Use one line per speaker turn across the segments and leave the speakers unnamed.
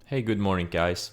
Hey, good morning, guys.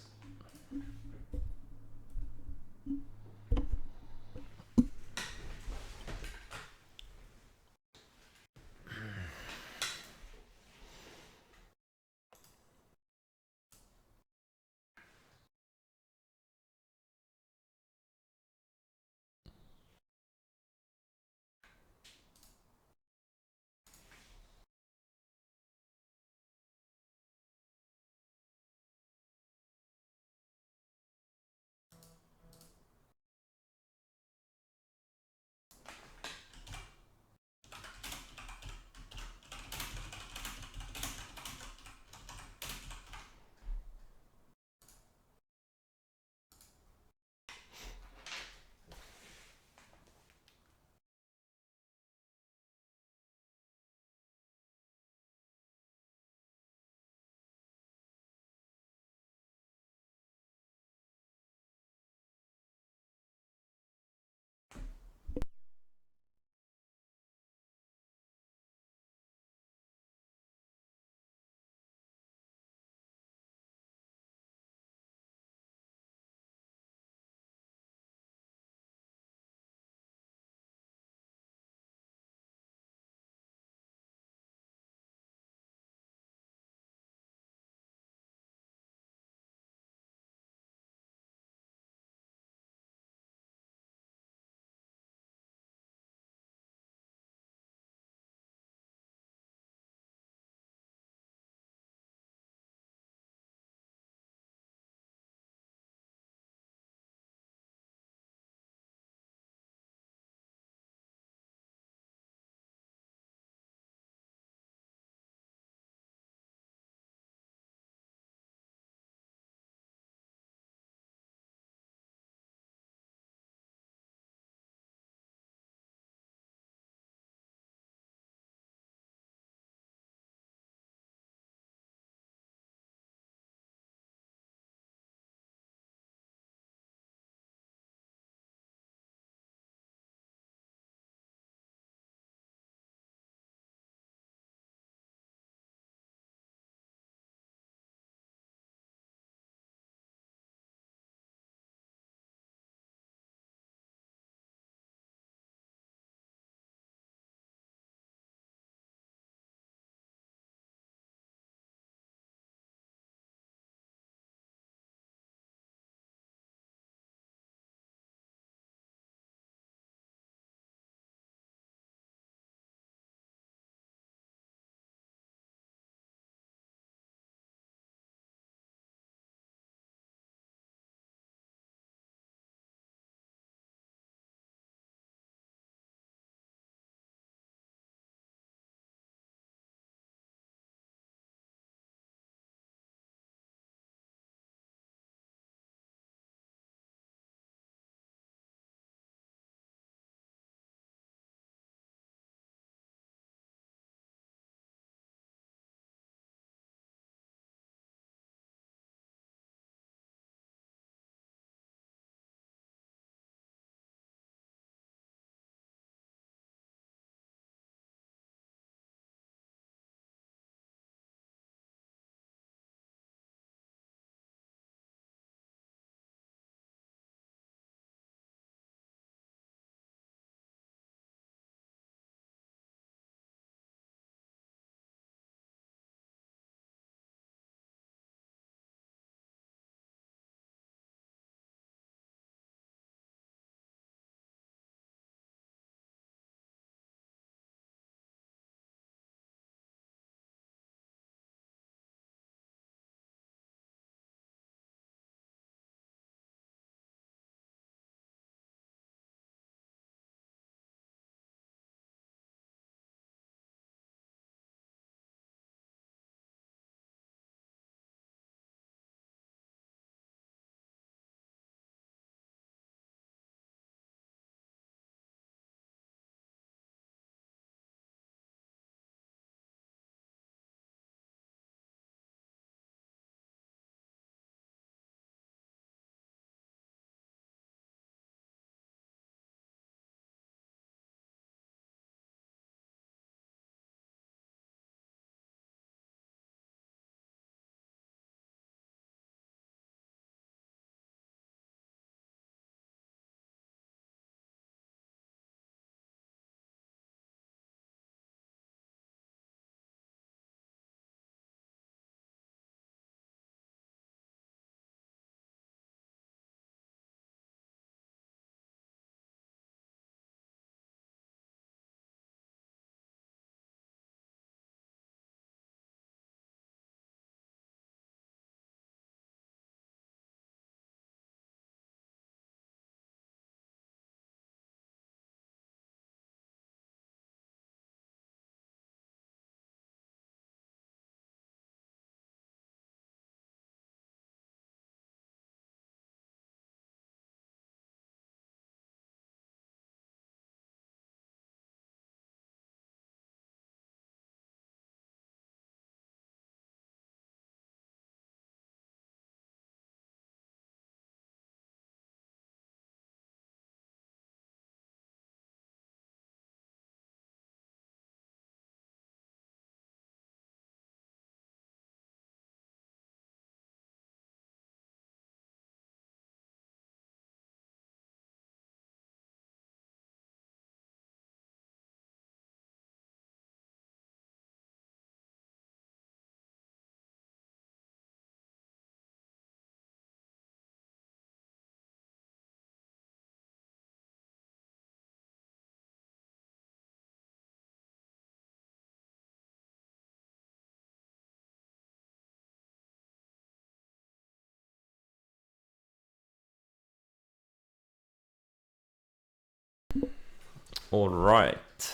All right.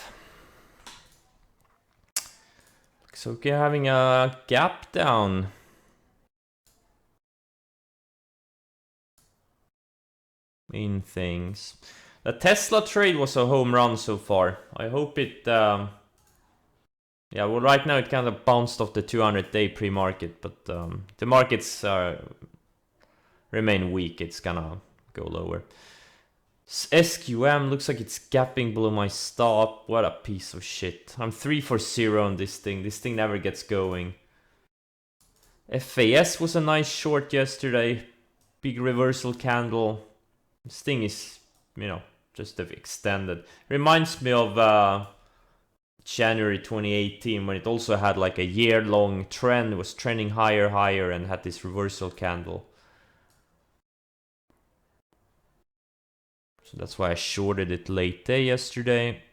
So we're having a gap down. In things. The Tesla trade was a home run so far. I hope it... yeah, well, right now it kind of bounced off the 200-day pre-market, but the markets remain weak. It's gonna go lower. SQM looks like it's gapping below my stop. What a piece of shit. I'm 3 for 0 on this thing. This thing never gets going. FAS was a nice short yesterday. Big reversal candle. This thing is, you know, just extended. Reminds me of January 2018 when it also had like a year-long trend. It was trending higher, and had this reversal candle. So that's why I shorted it late day yesterday.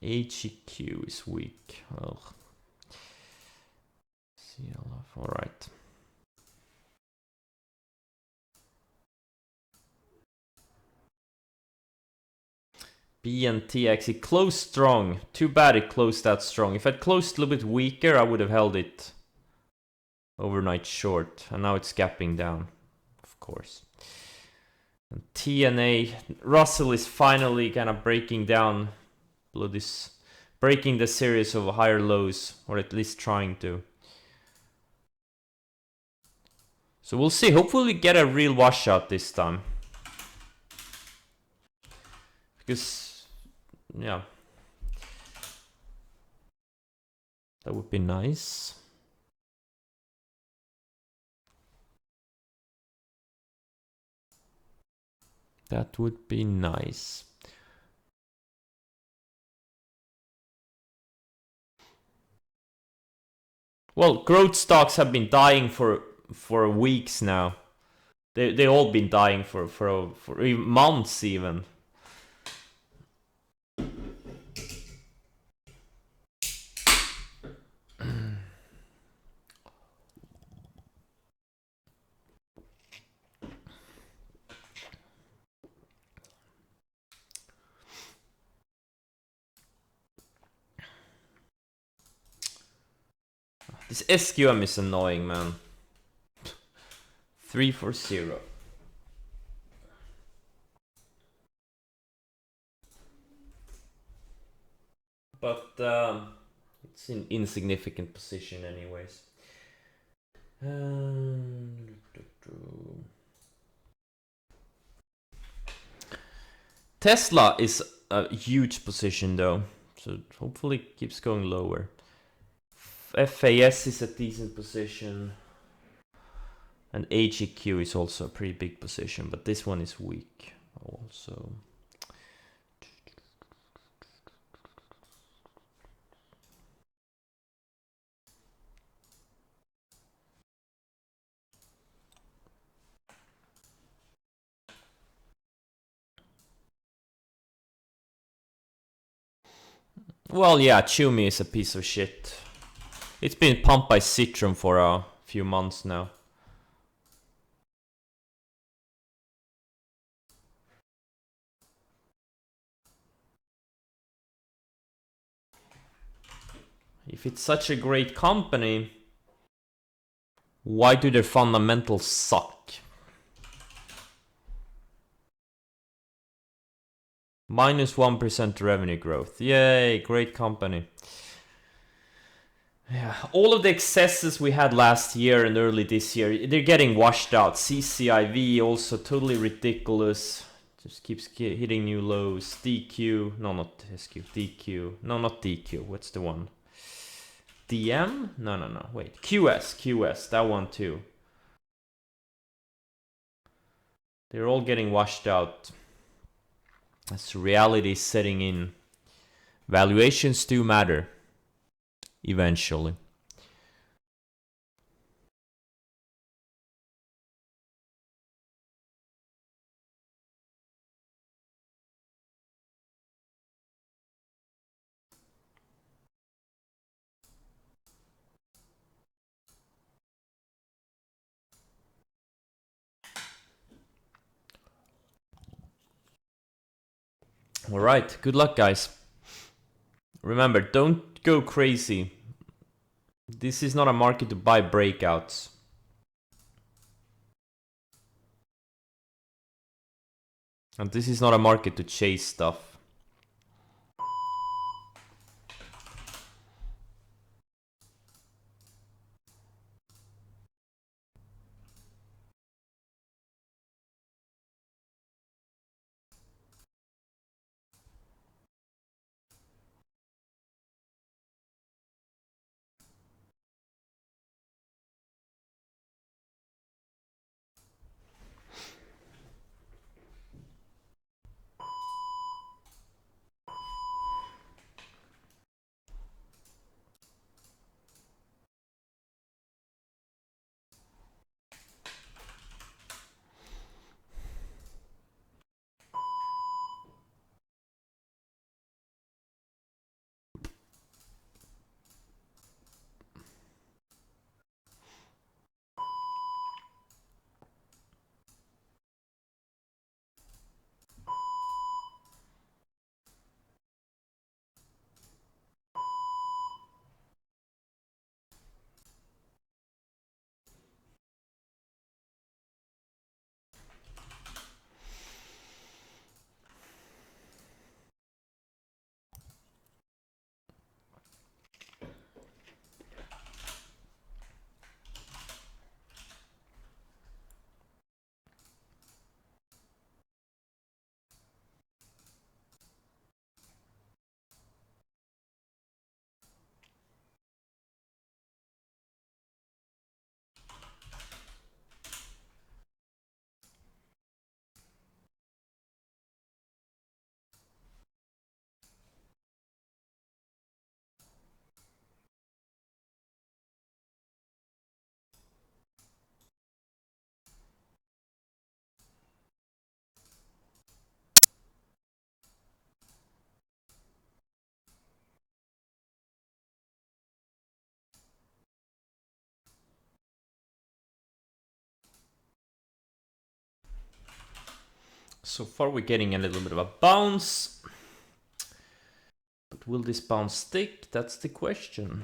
HEQ is weak. Ugh. CLF, all right. BNTX, it closed strong. Too bad it closed that strong. If it closed a little bit weaker, I would have held it overnight short. And now it's gapping down, of course. And TNA, Russell is finally kind of breaking down below this, breaking the series of higher lows, or at least trying to. So we'll see. Hopefully we get a real washout this time. Because, yeah, that would be nice. That would be nice. Well, growth stocks have been dying for weeks now. They all been dying for months even. This SQM is annoying, man. 3 for 0. But it's in insignificant position anyways. Tesla is a huge position though, so hopefully it keeps going lower. FAS is a decent position, and HEQ is also a pretty big position, but this one is weak also. Well, yeah, Chumi is a piece of shit. It's been pumped by Citron for a few months now. If it's such a great company, why do their fundamentals suck? Minus 1% revenue growth. Yay, great company. Yeah, all of the excesses we had last year and early this year, they're getting washed out. CCIV also totally ridiculous. Just keeps hitting new lows. DQ, no, not SQ, DQ. No, not DQ. What's the one? DM? No, wait. QS, that one too. They're all getting washed out as reality is setting in. Valuations do matter eventually. Alright, good luck guys. Remember, don't go crazy. This is not a market to buy breakouts. And this is not a market to chase stuff. So far we're getting a little bit of a bounce. But will this bounce stick? That's the question.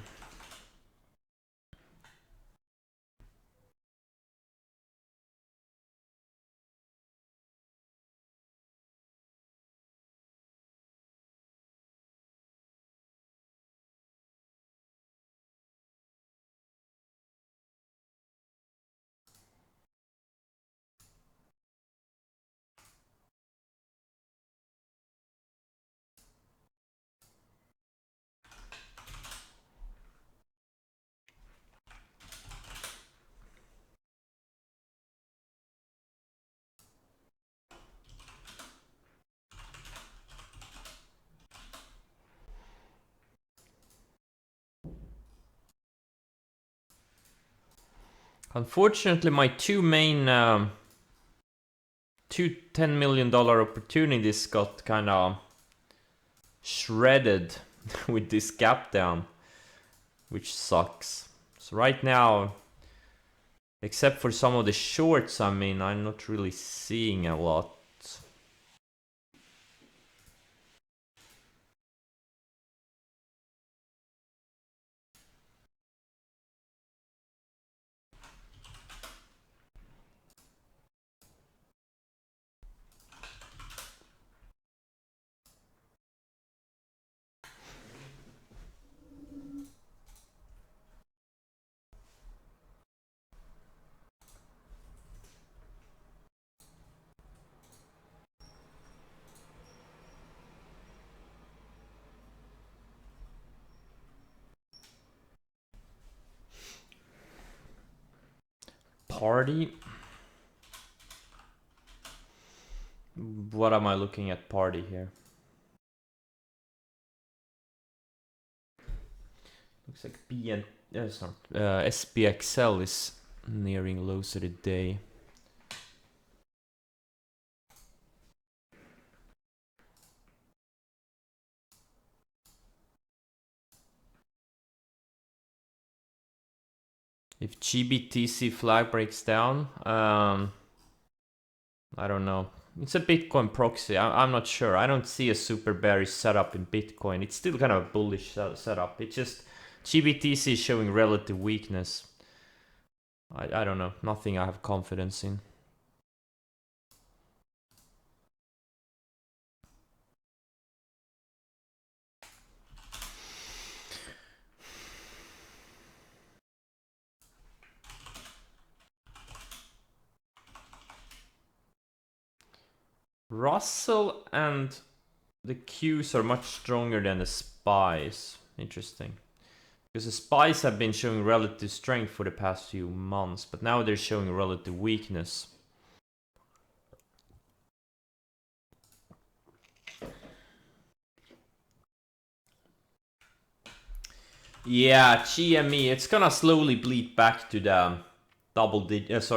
Unfortunately, my two main two $10 million opportunities got kind of shredded with this gap down, which sucks. So right now, except for some of the shorts, I mean, I'm not really seeing a lot. Party. What am I looking at party here? Looks like SPXL is nearing lows of the day. If GBTC flag breaks down, I don't know. It's a Bitcoin proxy. I'm not sure. I don't see a super bearish setup in Bitcoin. It's still kind of a bullish setup. It's just GBTC is showing relative weakness. I don't know. Nothing I have confidence in. Russell and the Qs are much stronger than the SPYs. Interesting. Because the SPYs have been showing relative strength for the past few months, but now they're showing relative weakness. Yeah, GME, it's gonna slowly bleed back to the double digits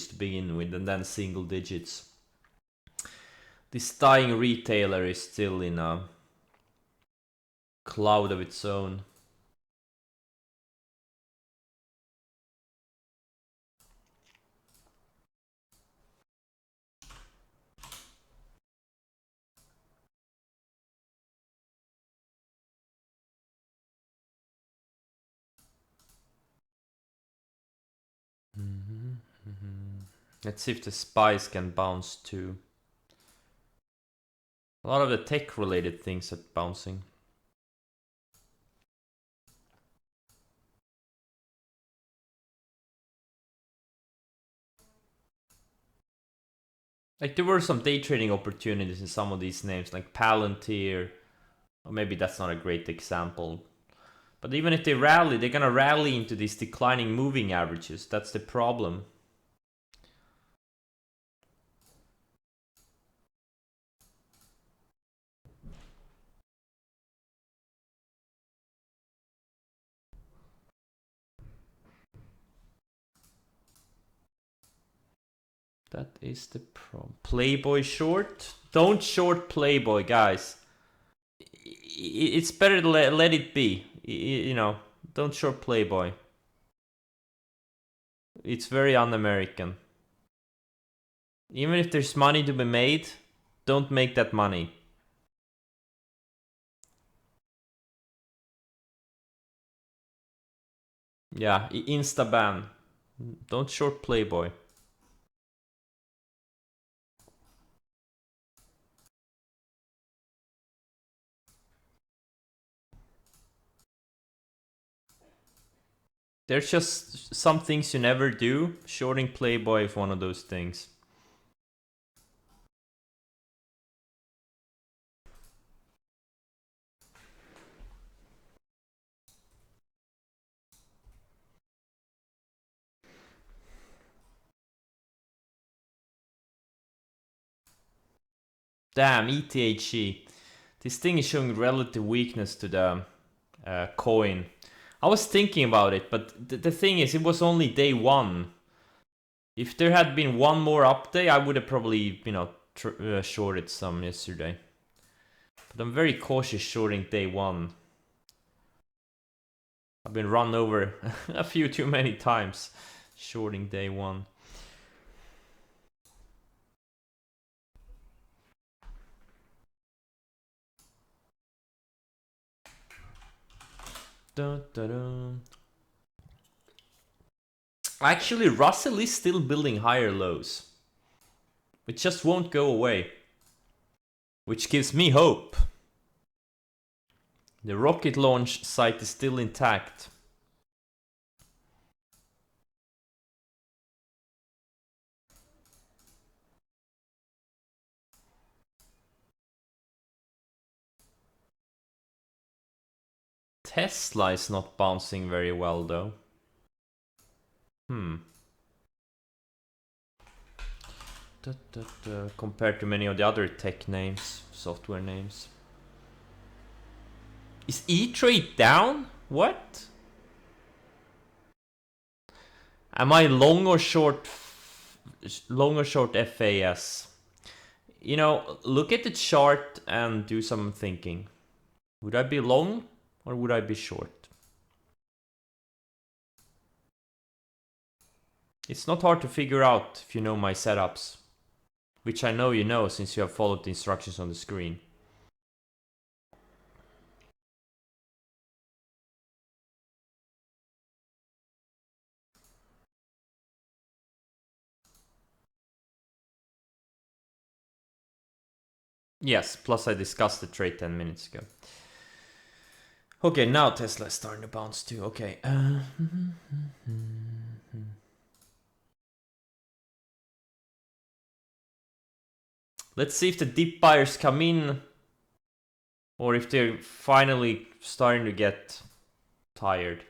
to begin with, and then single digits. This dying retailer is still in a cloud of its own. Let's see if the SPYs can bounce too. A lot of the tech related things are bouncing. Like there were some day trading opportunities in some of these names, like Palantir, or maybe that's not a great example. But even if they rally, they're gonna rally into these declining moving averages. That's the problem. That is the problem. Playboy short? Don't short Playboy, guys. It's better to let it be. You know, don't short Playboy. It's very un-American. Even if there's money to be made, don't make that money. Yeah, insta ban. Don't short Playboy. There's just some things you never do. Shorting Playboy is one of those things. Damn, ETHG. This thing is showing relative weakness to the coin. I was thinking about it, but the thing is, it was only day one. If there had been one more update, I would have probably, you know, shorted some yesterday. But I'm very cautious shorting day one. I've been run over a few too many times shorting day one. Dun, dun, dun. Actually, Russell is still building higher lows. It just won't go away. Which gives me hope. The rocket launch site is still intact. Tesla is not bouncing very well though. Compared to many of the other tech names, software names. Is E-Trade down? What? Am I long or short FAS? You know, look at the chart and do some thinking. Would I be long or would I be short? It's not hard to figure out if you know my setups. which I know you know since you have followed the instructions on the screen. Yes, plus I discussed the trade 10 minutes ago. Okay, now Tesla's starting to bounce too. Okay. Let's see if the deep buyers come in or if they're finally starting to get tired.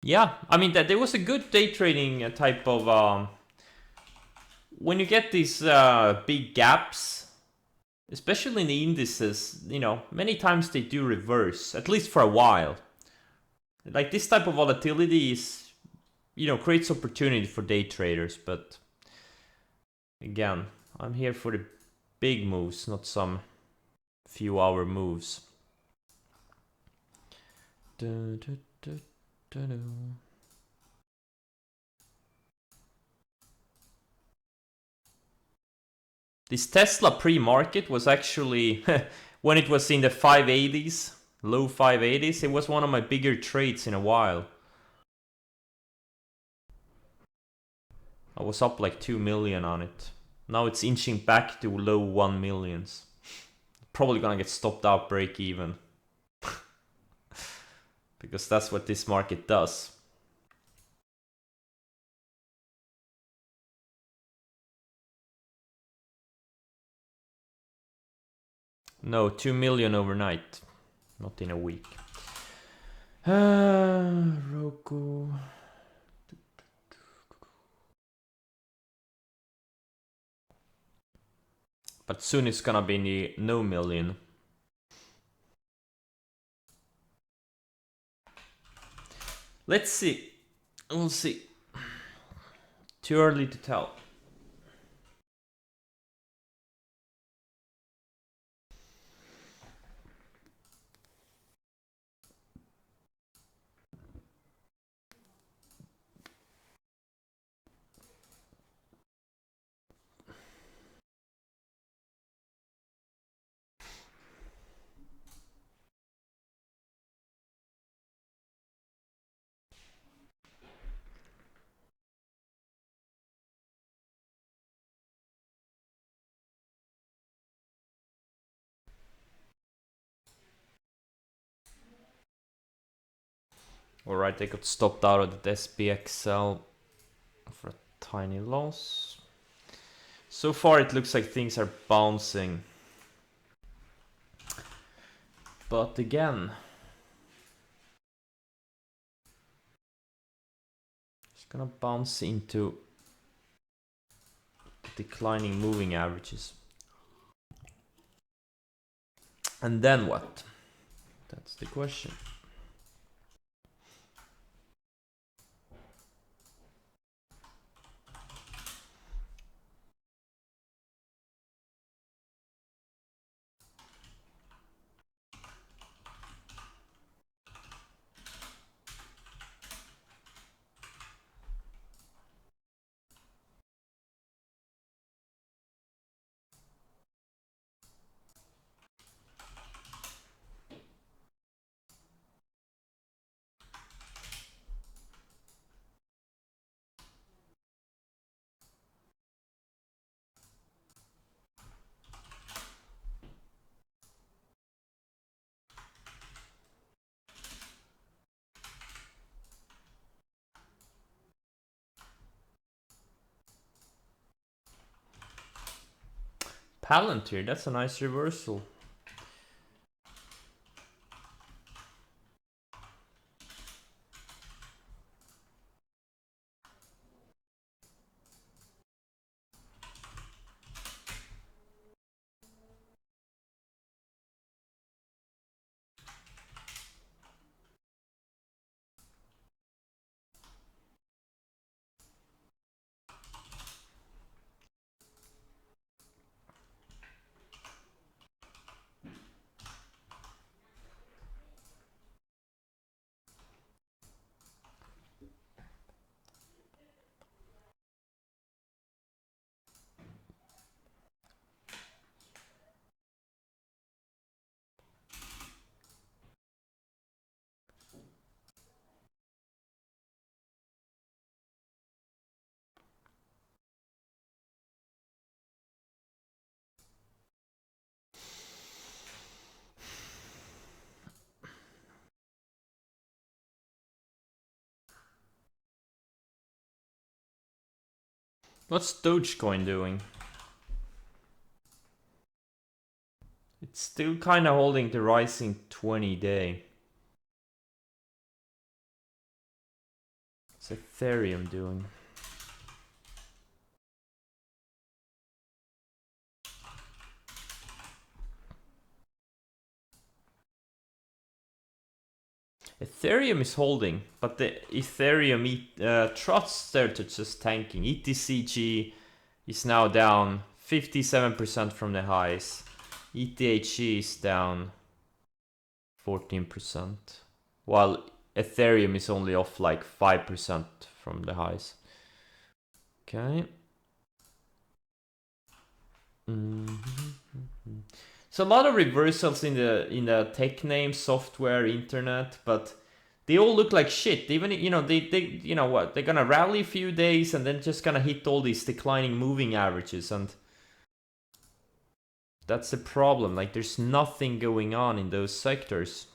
Yeah, I mean that there was a good day trading type of when you get these big gaps, especially in the indices, you know, many times they do reverse, at least for a while. Like this type of volatility is, you know, creates opportunity for day traders, but again, I'm here for the big moves, not some few hour moves. This Tesla pre-market was actually, when it was in the 580s, low 580s, it was one of my bigger trades in a while. I was up like 2 million on it. Now it's inching back to low 1 millions. Probably gonna get stopped out break even. Because that's what this market does. No, 2 million overnight. Not in a week. Roku. But soon it's gonna be no million. Let's see. We'll see. Too early to tell. Alright, they got stopped out of the SPXL for a tiny loss. So far it looks like things are bouncing. But again, it's gonna bounce into declining moving averages. And then what? That's the question. Palantir, that's a nice reversal. What's Dogecoin doing? It's still kind of holding the rising 20-day. What's Ethereum doing? Ethereum is holding, but the Ethereum trusts there to just tanking. ETCG is now down 57% from the highs. ETHG is down 14%, while Ethereum is only off like 5% from the highs. Okay. So a lot of reversals in the tech name, software, internet, but they all look like shit. Even they you know what, they're gonna rally a few days and then just gonna hit all these declining moving averages, and that's the problem. Like there's nothing going on in those sectors.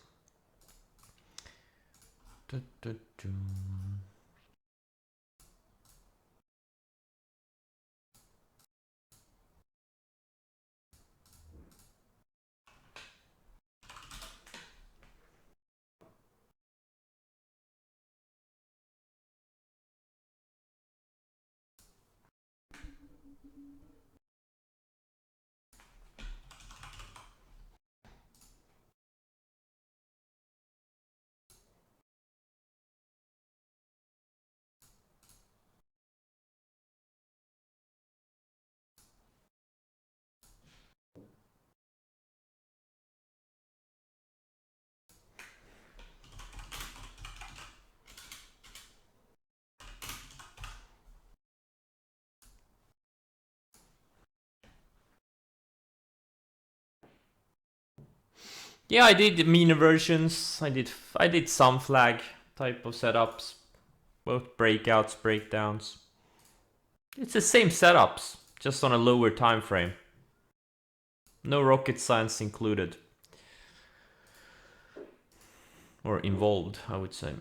Yeah, I did mean versions. I did some flag type of setups, both breakouts, breakdowns. It's the same setups, just on a lower time frame. No rocket science included. Or involved, I would say.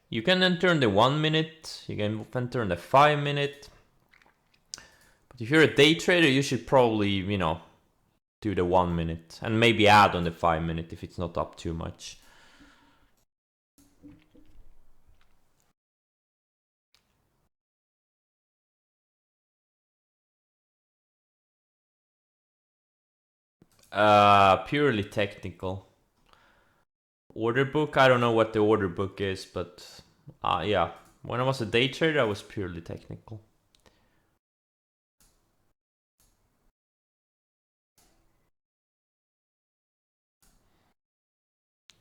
You can enter in the 1 minute, you can enter in the 5 minute. But if you're a day trader, you should probably, do the 1 minute and maybe add on the 5 minute if it's not up too much. Purely technical. Order book, I don't know what the order book is, but yeah. When I was a day trader, I was purely technical.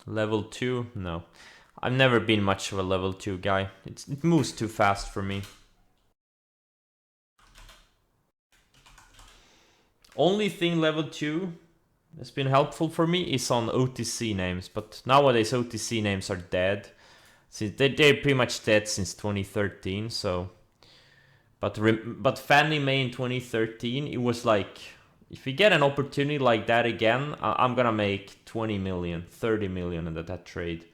Level 2? No. I've never been much of a level 2 guy. It moves too fast for me. Only thing level 2 that's been helpful for me is on OTC names, but nowadays OTC names are dead. They're pretty much dead since 2013, so... But Fannie Mae in 2013, it was like... If we get an opportunity like that again, I'm gonna make 20 million, 30 million in that trade.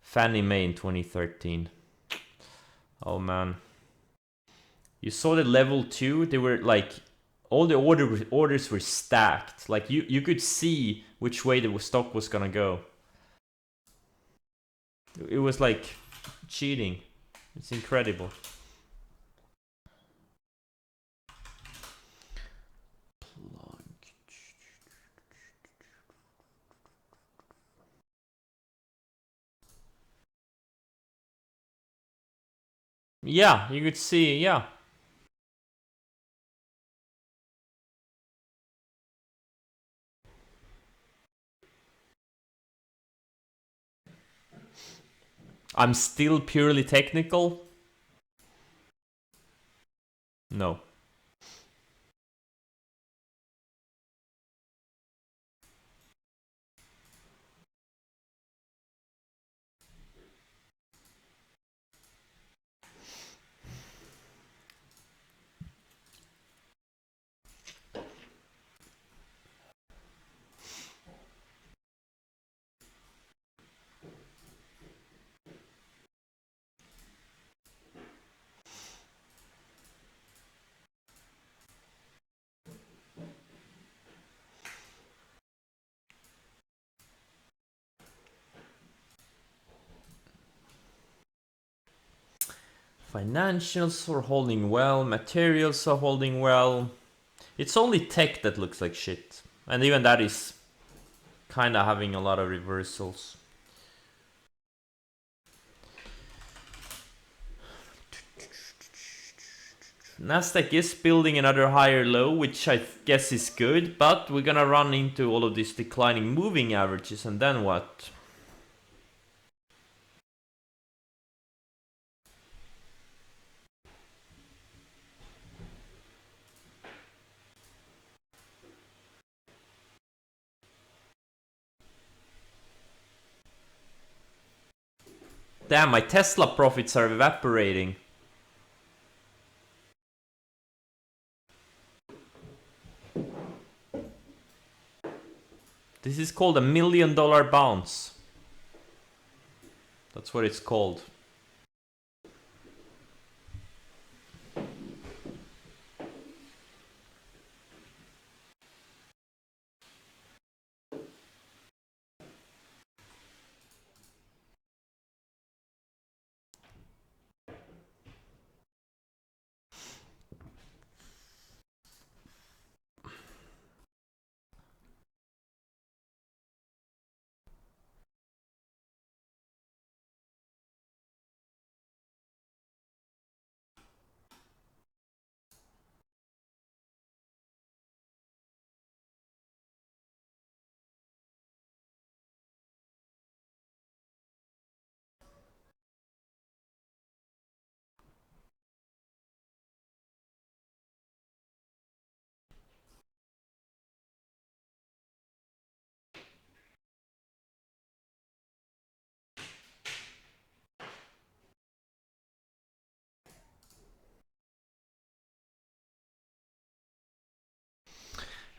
Fannie Mae in 2013. Oh man. You saw the level 2, they were like... All the orders were stacked. Like you could see which way the stock was gonna go. It was like cheating. It's incredible. Yeah, you could see, yeah. I'm still purely technical. No. Financials are holding well, materials are holding well. It's only tech that looks like shit. And even that is kind of having a lot of reversals. Nasdaq is building another higher low, which I guess is good, but we're gonna run into all of these declining moving averages, and then what? Damn, my Tesla profits are evaporating. This is called a $1 million bounce. That's what it's called.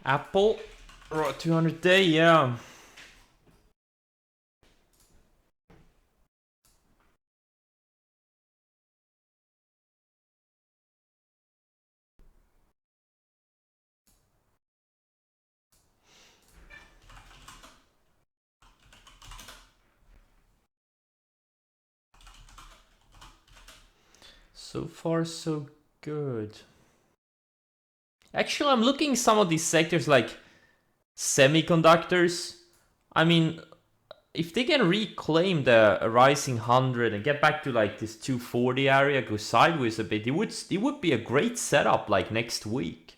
Apple, 200 day, yeah. So far, so good. Actually, I'm looking at some of these sectors like semiconductors. I mean, if they can reclaim the rising 100 and get back to like this 240 area, go sideways a bit, it would be a great setup like next week.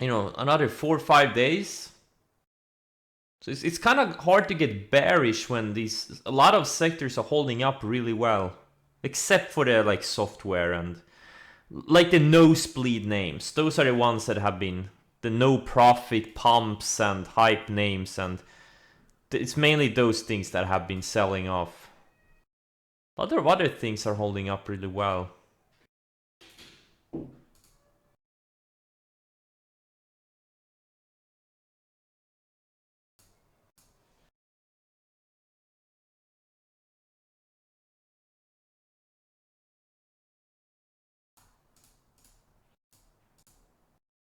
You know, another 4 or 5 days. So it's kind of hard to get bearish when a lot of sectors are holding up really well, except for the like software and like the nosebleed names. Those are the ones that have been the no profit pumps and hype names, and it's mainly those things that have been selling off. Other things are holding up really well.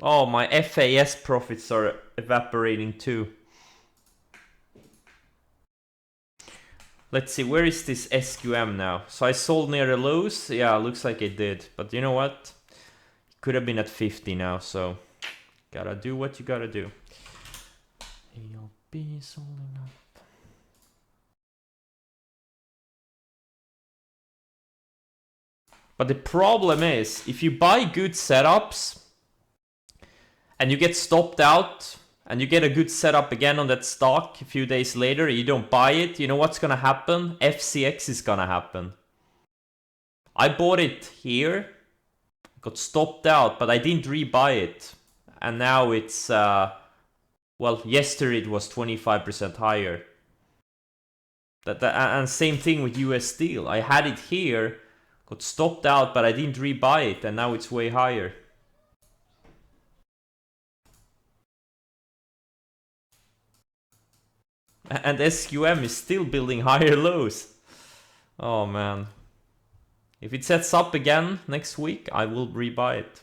Oh, my FAS profits are evaporating too. Let's see, where is this SQM now? So I sold near the lows. Yeah, looks like it did. But you know what? It could have been at 50 now, so gotta do what you gotta do. ALB is holding up. But the problem is, if you buy good setups and you get stopped out and you get a good setup again on that stock a few days later, you don't buy it, you know what's gonna happen? FCX is gonna happen. I bought it here, got stopped out, but I didn't rebuy it. And now it's, well, yesterday it was 25% higher. And same thing with US Steel. I had it here, got stopped out, but I didn't rebuy it, and now it's way higher. And SQM is still building higher lows. Oh man. If it sets up again next week, I will rebuy it.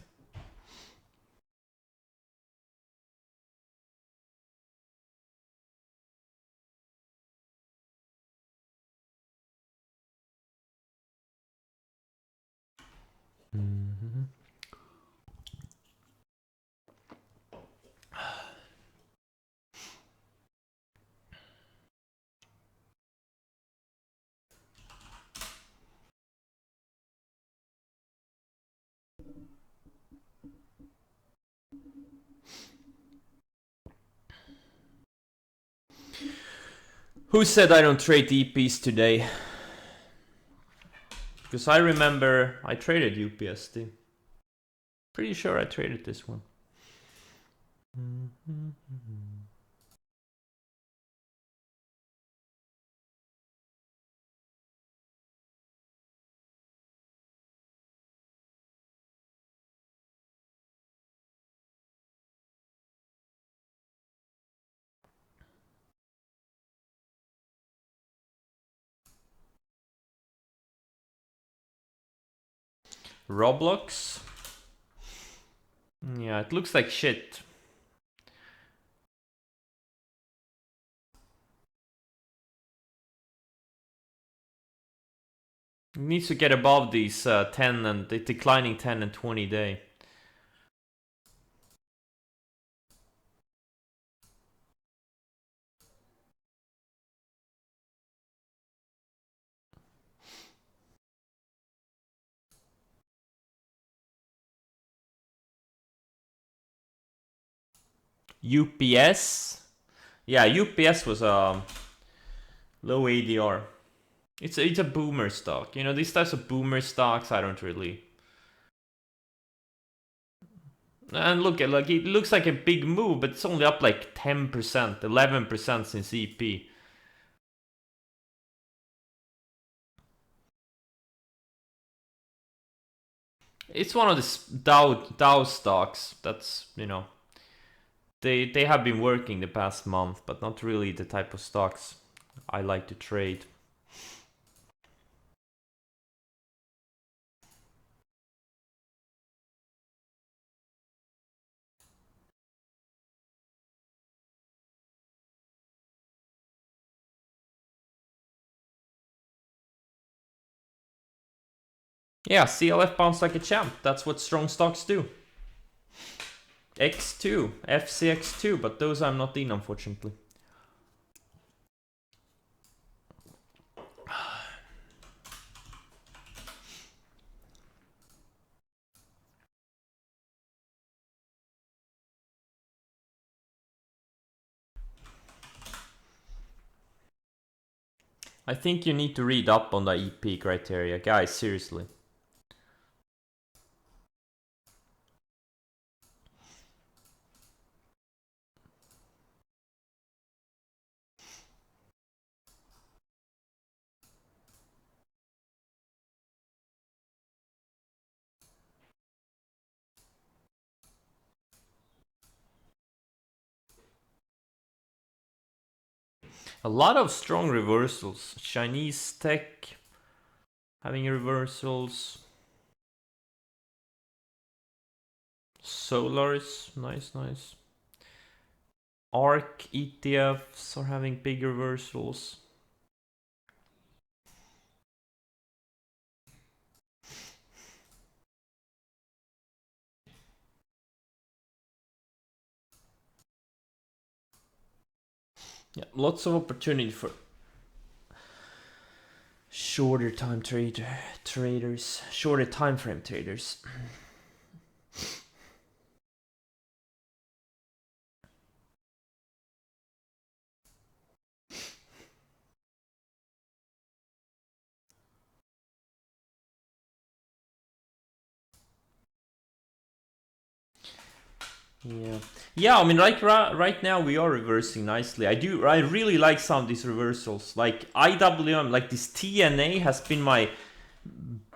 Mm-hmm. Who said I don't trade EPs today? Because I remember I traded UPSD. Pretty sure I traded this one. Roblox? Yeah, it looks like shit. It needs to get above these 10 and the declining 10 and 20 day. UPS? Yeah, UPS was low ADR. It's a boomer stock. You know, these types of boomer stocks, I don't really. And look at like it looks like a big move, but it's only up like 10%, 11% since EP. It's one of the Dow stocks that's, you know, they have been working the past month, but not really the type of stocks I like to trade. Yeah, CLF bounced like a champ. That's what strong stocks do. X2, FCX2, but those I'm not in, unfortunately. I think you need to read up on the EP criteria. Guys, seriously. A lot of strong reversals. Chinese tech having reversals. Solaris, nice. ARC ETFs are having big reversals. Yeah, lots of opportunity for shorter time traders, shorter time frame traders. Yeah. I mean, like right now we are reversing nicely. I really like some of these reversals. Like IWM, like this TNA has been my,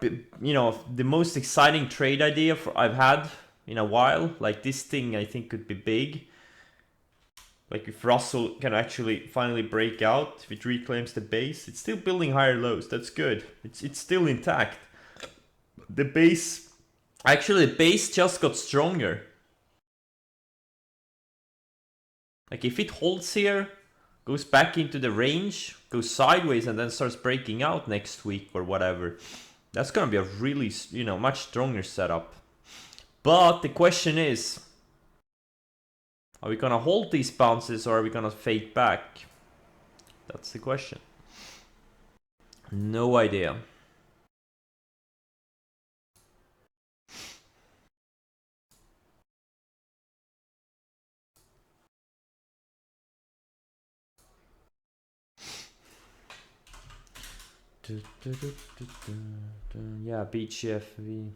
you know, the most exciting trade idea I've had in a while. Like this thing, I think could be big. Like if Russell can actually finally break out, if it reclaims the base, it's still building higher lows. That's good. It's still intact. The base, actually, the base just got stronger. Like if it holds here, goes back into the range, goes sideways, and then starts breaking out next week or whatever, That's gonna be a really, much stronger setup. But the question is, are we gonna hold these bounces or are we gonna fade back? That's the question. No idea. Yeah, BGFV.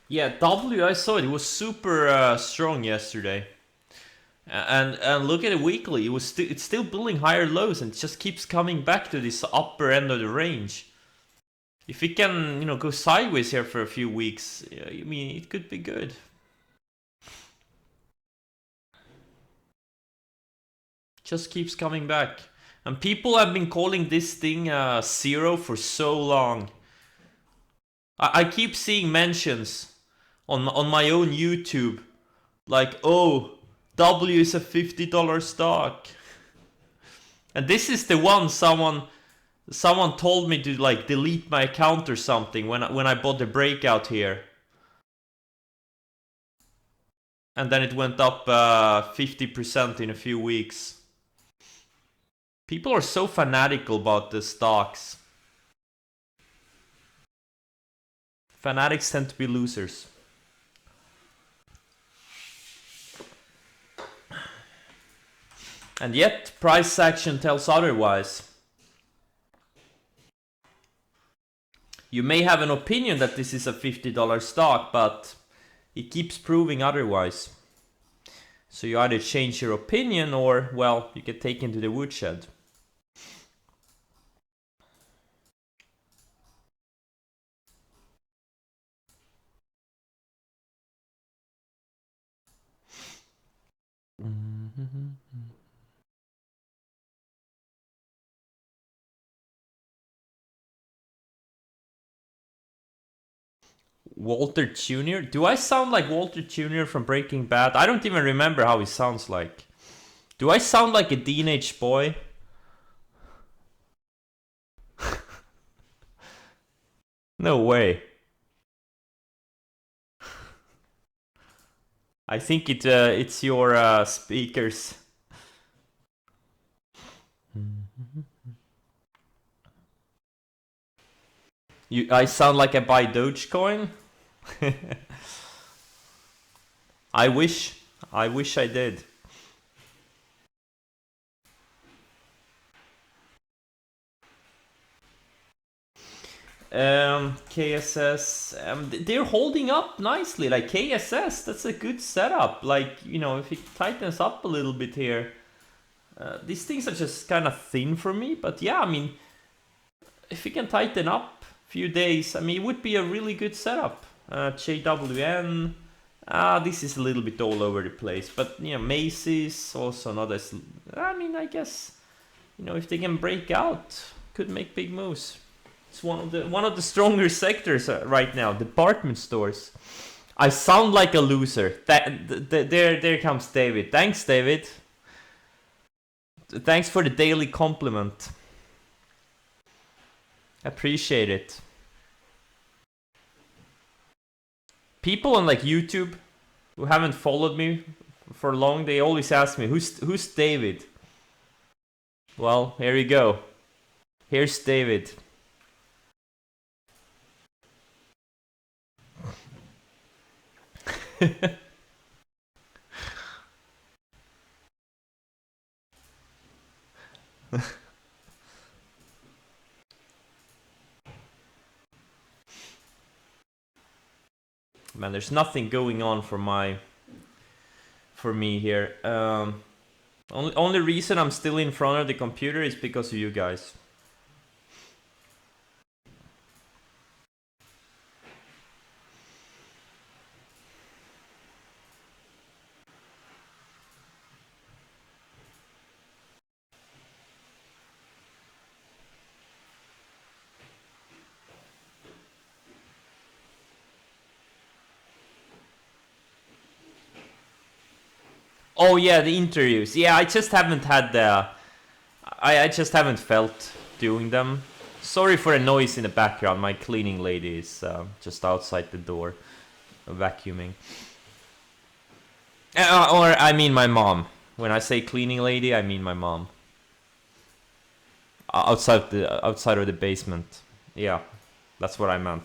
Yeah, W, I saw it. It was super strong yesterday. And look at it weekly. It's still building higher lows and it just keeps coming back to this upper end of the range. If it can, go sideways here for a few weeks, I mean, it could be good. Just keeps coming back. And people have been calling this thing zero for so long. I keep seeing mentions on my own YouTube, like, oh, W is a $50 stock. And this is the one someone told me to like delete my account or something when I bought the breakout here. And then it went up 50% in a few weeks. People are so fanatical about the stocks. Fanatics tend to be losers. And yet, price action tells otherwise. You may have an opinion that this is a $50 stock, but it keeps proving otherwise. So you either change your opinion or, well, you get taken to the woodshed. Walter Jr.? Do I sound like Walter Jr. from Breaking Bad? I don't even remember how he sounds like. Do I sound like a teenage boy? No way. I think it's your speakers. I sound like I buy Dogecoin? I wish. I wish I did. KSS, they're holding up nicely. Like KSS, that's a good setup. Like, you know, if it tightens up a little bit here, these things are just kind of thin for me. But yeah, I mean, if it can tighten up a few days, I mean, it would be a really good setup. JWN, this is a little bit all over the place. But, you know, Macy's, also another, I mean, I guess, you know, if they can break out, could make big moves. It's one of the stronger sectors right now. Department stores. I sound like a loser. There comes David. Thanks, David. Thanks for the daily compliment. Appreciate it. People on like YouTube who haven't followed me for long, they always ask me, who's David? Well, here you go. Here's David. Man, there's nothing going on for me here. Only reason I'm still in front of the computer is because of you guys. Oh yeah, the interviews. Yeah, I just haven't had the... I just haven't felt doing them. Sorry for the noise in the background. My cleaning lady is just outside the door, vacuuming. Or I mean my mom. When I say cleaning lady, I mean my mom. Outside of the basement. Yeah, that's what I meant.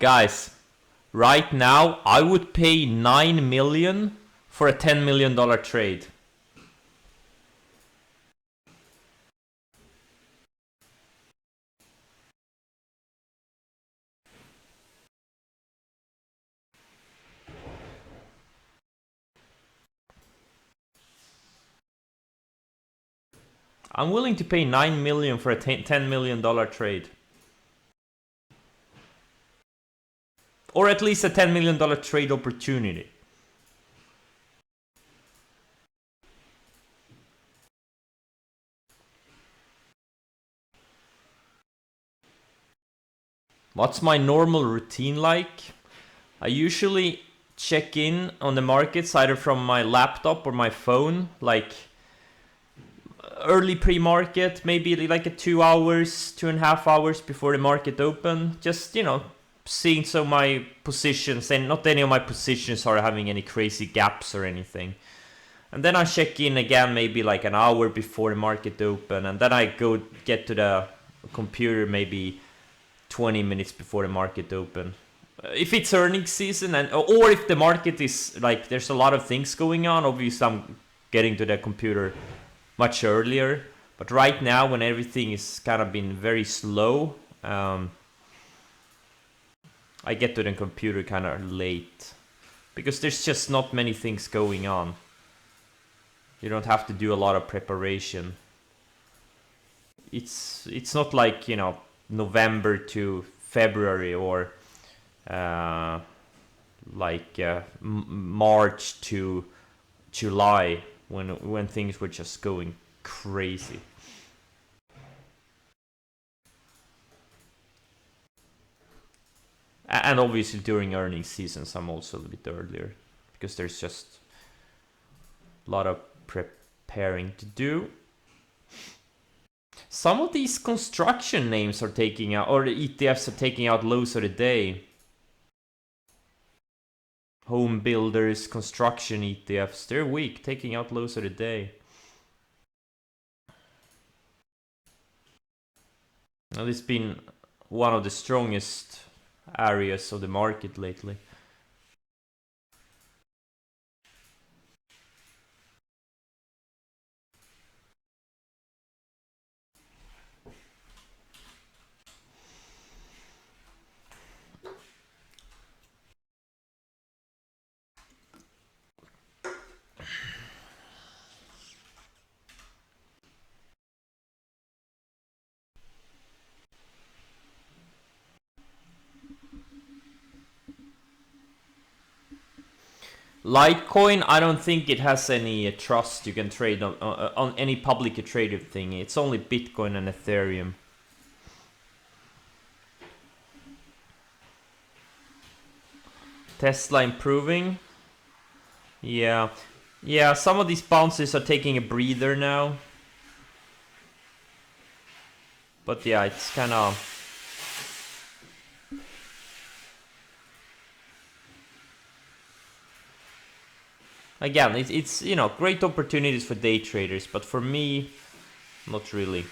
Guys, right now I would pay 9 million for a $10 million trade. I'm willing to pay 9 million for a $10 million trade. Or at least a $10 million trade opportunity. What's my normal routine like? I usually check in on the markets either from my laptop or my phone, like early pre-market, maybe like a 2 hours, 2.5 hours before the market open. Just, you know, seeing so my positions, and not any of my positions are having any crazy gaps or anything. And then I check in again maybe like an hour before the market open, and then I go get to the computer maybe 20 minutes before the market open. If it's earnings season, or if the market is like there's a lot of things going on, obviously I'm getting to the computer much earlier. But right now, when everything is kind of been very slow, I get to the computer kind of late because there's just not many things going on. You don't have to do a lot of preparation. It's not like, you know, November to February or March to July when things were just going crazy. And obviously during earnings seasons I'm also a bit earlier because there's just a lot of preparing to do. Some of these construction names are taking out, or the ETFs are taking out lows of the day. home builders, construction ETFs, they're weak, taking out lows of the day. Now this has been one of the strongest areas of the market lately. Litecoin, I don't think it has any trust you can trade on any publicly traded thing. It's only Bitcoin and Ethereum. Tesla improving. Yeah. Yeah, some of these bounces are taking a breather now. But yeah, it's kind of... Again, it's you know, great opportunities for day traders, but for me, not really.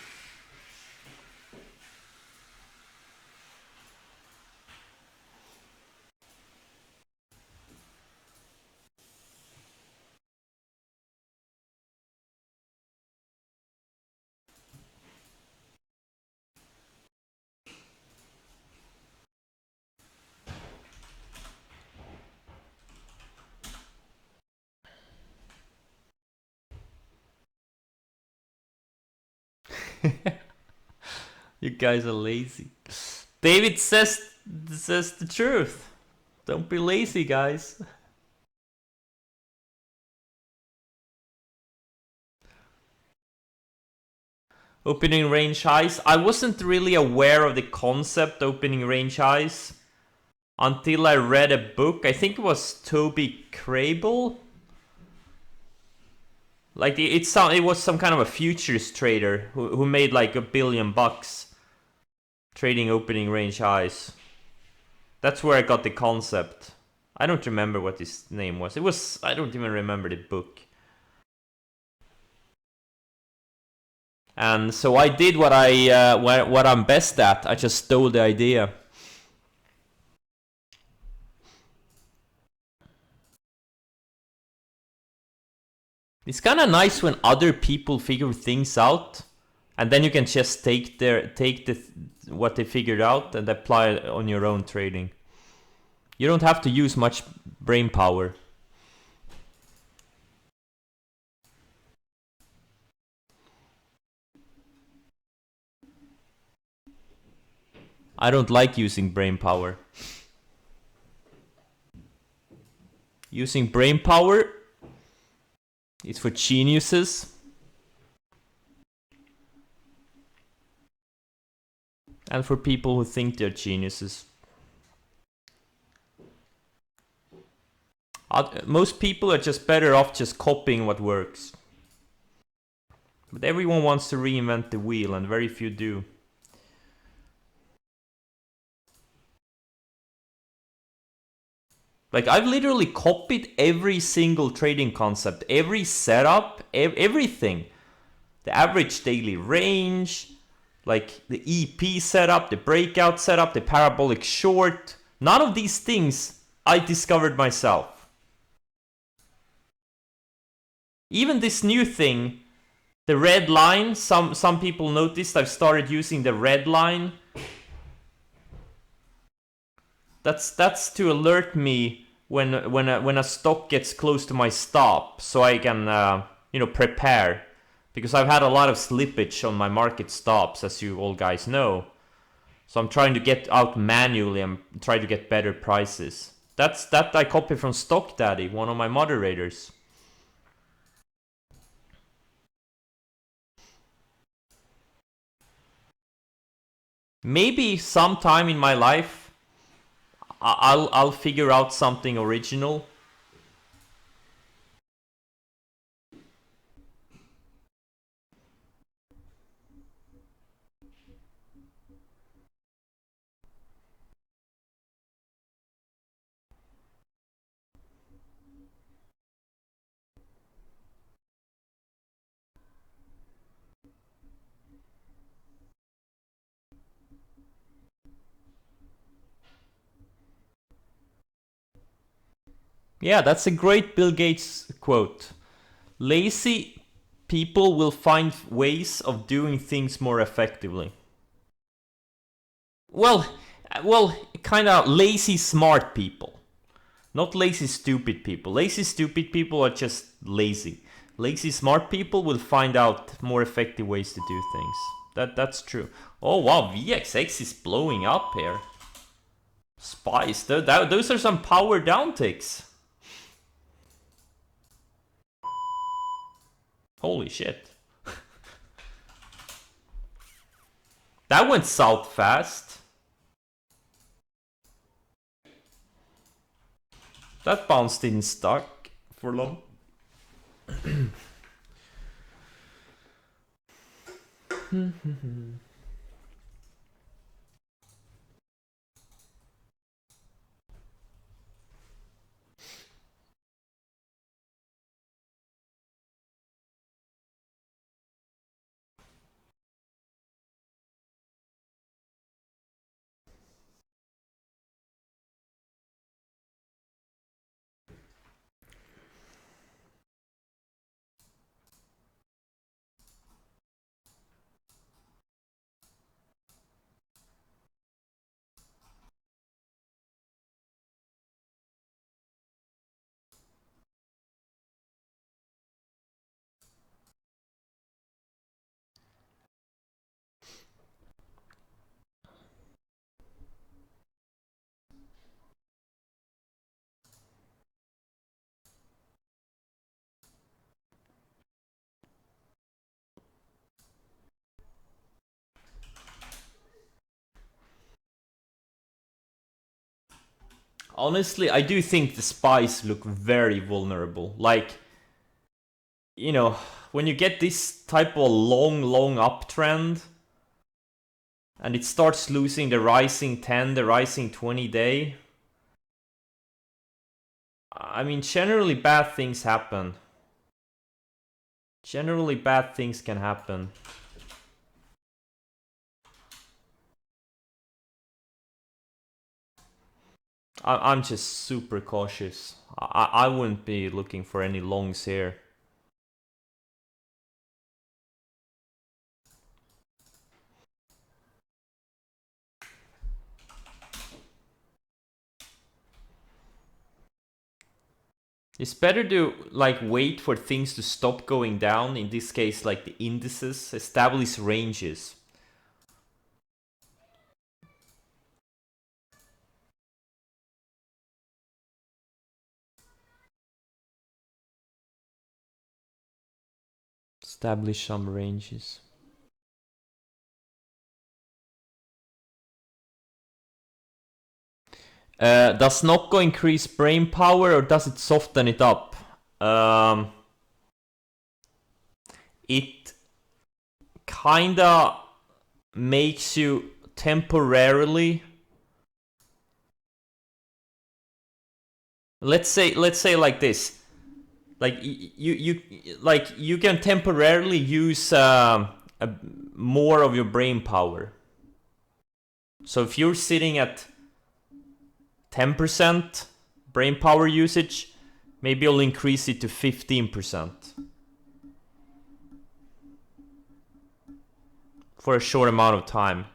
You guys are lazy. David says the truth. Don't be lazy, guys. Opening range highs. I wasn't really aware of the concept opening range highs until I read a book. I think it was Toby Crable. Like it was some kind of a futures trader who made like $1 billion trading opening range highs. That's where I got the concept. I don't remember what his name was. I don't even remember the book. And so I did what I'm best at. I just stole the idea. It's kind of nice when other people figure things out, and then you can just take what they figured out and apply it on your own trading. You don't have to use much brain power. I don't like using brain power. Using brain power is for geniuses. And for people who think they're geniuses. Most people are just better off just copying what works. But everyone wants to reinvent the wheel, and very few do. Like, I've literally copied every single trading concept, every setup, everything. The average daily range, like the EP setup, the breakout setup, the parabolic short. None of these things I discovered myself. Even this new thing, the red line, some people noticed I've started using the red line. That's to alert me when a stock gets close to my stop, so I can prepare, because I've had a lot of slippage on my market stops, as you all guys know. So I'm trying to get out manually and try to get better prices. That I copied from Stock Daddy, one of my moderators. Maybe sometime in my life I'll figure out something original. Yeah, that's a great Bill Gates quote. Lazy people will find ways of doing things more effectively. Well, kind of lazy smart people. Not lazy stupid people. Lazy stupid people are just lazy. Lazy smart people will find out more effective ways to do things. That's true. Oh wow, VXX is blowing up here. Spice, those are some power downticks. Holy shit. That went south fast. That bounce didn't stuck for long. Honestly, I do think the spies look very vulnerable. Like, you know, when you get this type of long uptrend and it starts losing the rising 10, the rising 20 day, I mean, generally bad things happen. Generally bad things can happen. I'm just super cautious. I wouldn't be looking for any longs here. It's better to like wait for things to stop going down. In this case, like the indices, establish ranges. Establish some ranges. Does Nocco increase brain power or does it soften it up? It kinda makes you temporarily. Let's say like this. Like you can temporarily use more of your brain power. So if you're sitting at 10% brain power usage, maybe you'll increase it to 15% for a short amount of time.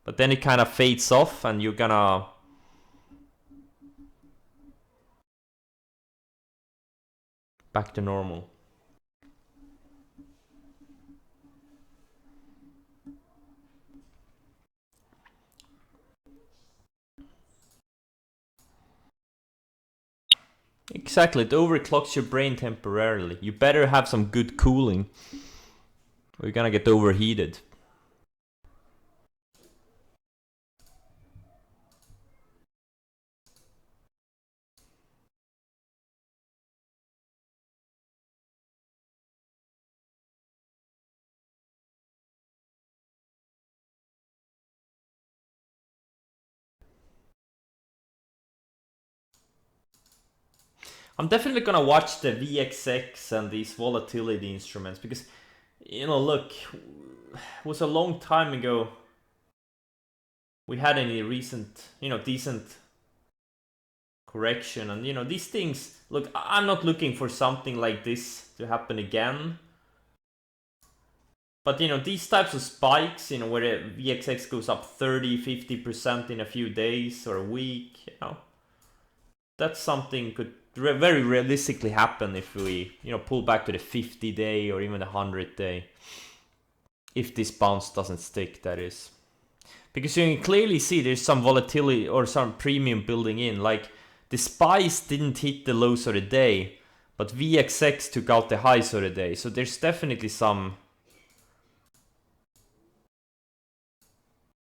But then it kind of fades off and you're gonna back to normal. Exactly, it overclocks your brain temporarily. You better have some good cooling or you're gonna get overheated. I'm definitely gonna watch the VXX and these volatility instruments because, you know, look, it was a long time ago we had any recent, you know, decent correction. And you know, these things, look, I'm not looking for something like this to happen again. But you know, these types of spikes, you know, where the VXX goes up 30-50% in a few days or a week, you know, that's something could very realistically happen if we, you know, pull back to the 50-day or even the 100-day. If this bounce doesn't stick, that is. Because you can clearly see there's some volatility or some premium building in. Like, the SPYs didn't hit the lows of the day, but VXX took out the highs of the day. So there's definitely some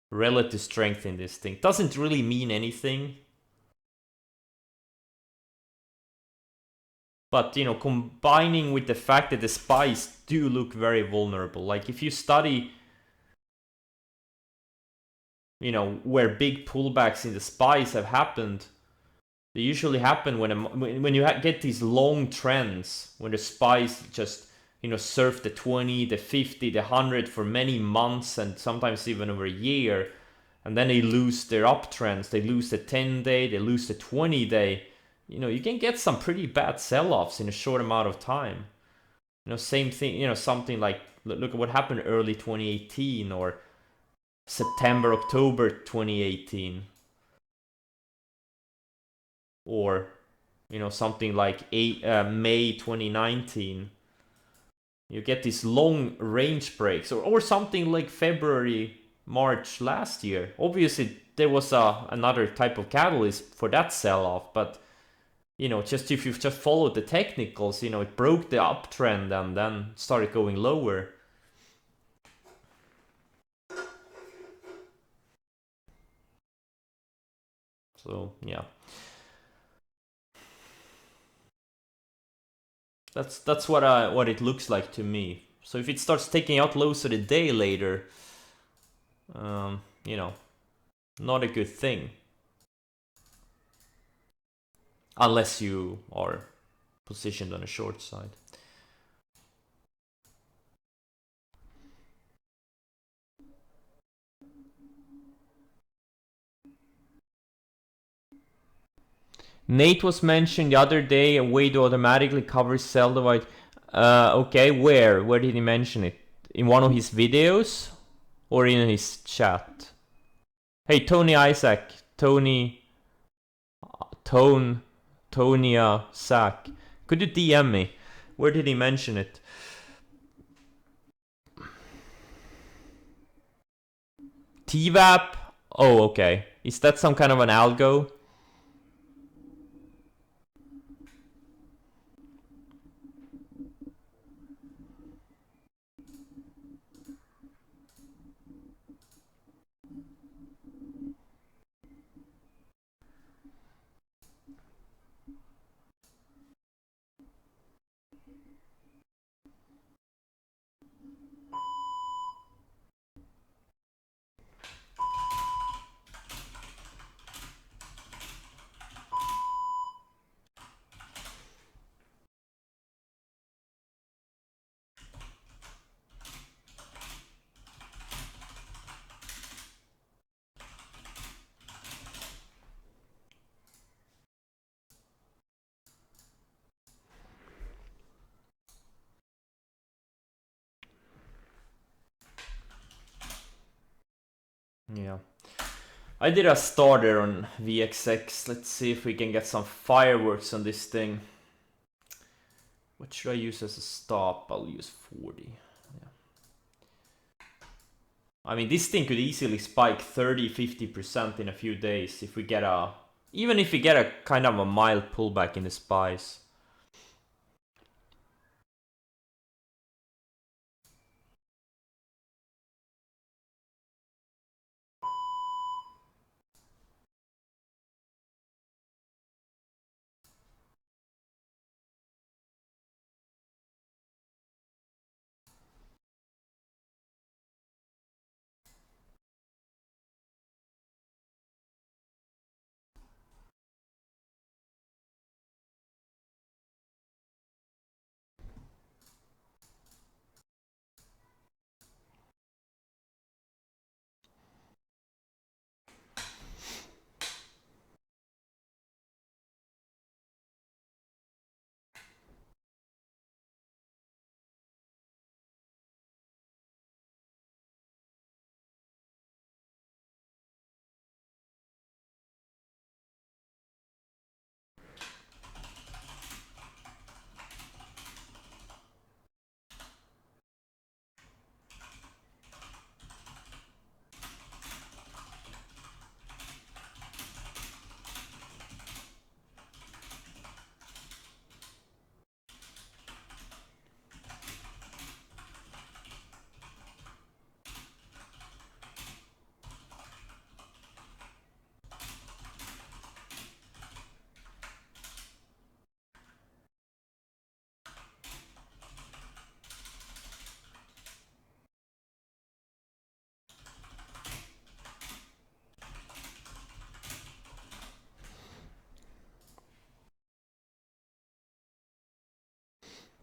relative strength in this thing. Doesn't really mean anything. But, you know, combining with the fact that the SPYs do look very vulnerable. Like, if you study, you know, where big pullbacks in the SPYs have happened, they usually happen when you get these long trends, when the SPYs just, you know, surf the 20, the 50, the 100 for many months and sometimes even over a year. And then they lose their uptrends. They lose the 10-day, they lose the 20-day. You know, you can get some pretty bad sell-offs in a short amount of time. You know, same thing, you know, something like, look at what happened early 2018 or September, October 2018. Or, you know, something like May 2019. You get these long range breaks, or something like February, March last year. Obviously, there was another type of catalyst for that sell-off, but you know, just if you've just followed the technicals, you know, it broke the uptrend and then started going lower. So yeah, that's what it looks like to me. So if it starts taking out lows of the day later, you know, not a good thing. Unless you are positioned on the short side. Nate was mentioned the other day, a way to automatically cover sell divide. Okay, where? Where did he mention it? In one of his videos? Or in his chat? Hey, Tony Isaac. Tonya Sack. Could you DM me? Where did he mention it? TVAP? Oh, okay. Is that some kind of an algo? Yeah. I did a starter on VXX. Let's see if we can get some fireworks on this thing. What should I use as a stop? I'll use 40. Yeah. I mean, this thing could easily spike 30-50% in a few days if we get a... Even if we get a kind of a mild pullback in the SPYs.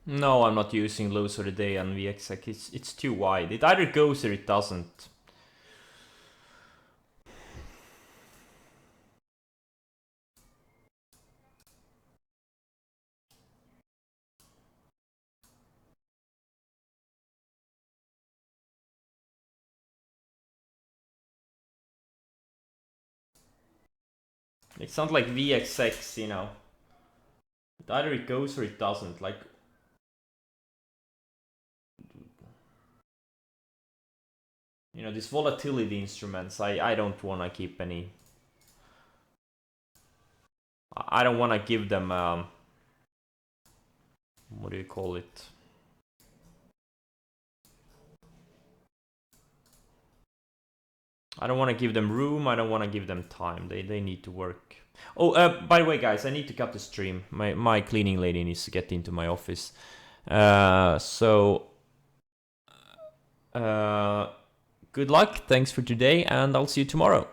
No, I'm not using lows of the day on VXX. It's too wide. It either goes or it doesn't. It's not like VXX, you know. Either it goes or it doesn't. Like, you know, these volatility instruments, I don't want to keep any. I don't want to give them, what do you call it? I don't want to give them room. I don't want to give them time. They need to work. Oh, by the way, guys, I need to cut the stream. My cleaning lady needs to get into my office. So good luck. Thanks for today, and I'll see you tomorrow.